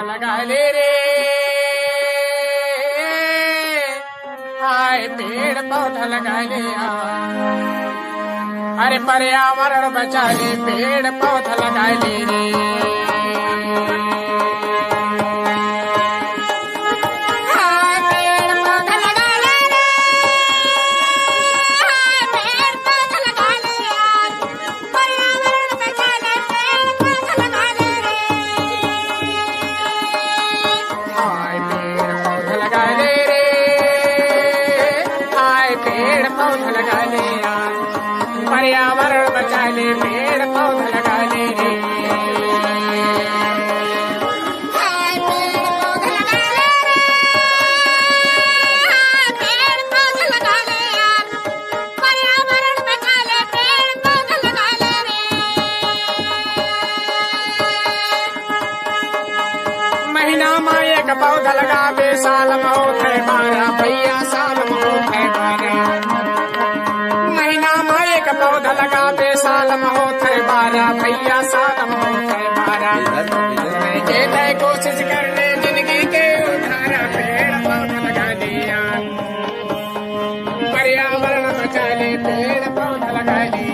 लगा ले रे, हाय पेड़ पौधा लगा ले। अरे पर्यावरण बचा ले, पेड़ पौधा लगा ले रे। पर्यावरण बचा ले, पेड़ पौधा लगा ले रे। पेड़ पौधा लगा ले यार, पर्यावरण बचा ले, पेड़ पौधा लगा ले रे। महीना में एक पौधा लगावे, साल में होते 12 भैया, साल में होते 12। महीना में एक पौधा लगावे, साल में होते 12 भैया, साल में होते 12। ये कोशिश कर ले जिंदगी के उधारा, पेड़ पौधा लगा लिया। पर्यावरण बचा ले, पेड़ पौधा लगा ले।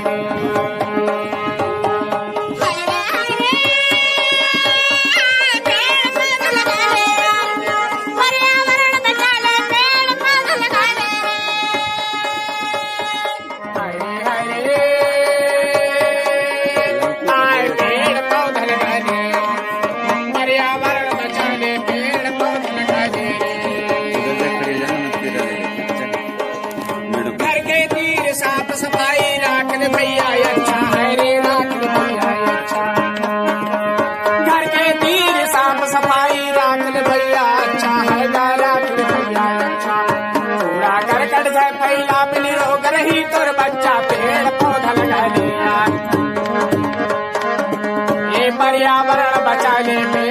सफाई राख ले भैया, अच्छा है रे, राख ले भैया अच्छा। घर के तीर साफ सफाई राख ले भैया, अच्छा है, राख ले भैया अच्छा। कूड़ा करकट से फैला मिली रोग रही तोर बच्चा, पेड़ पौधा लगा ले यार। ये पर्यावरण बचा ले।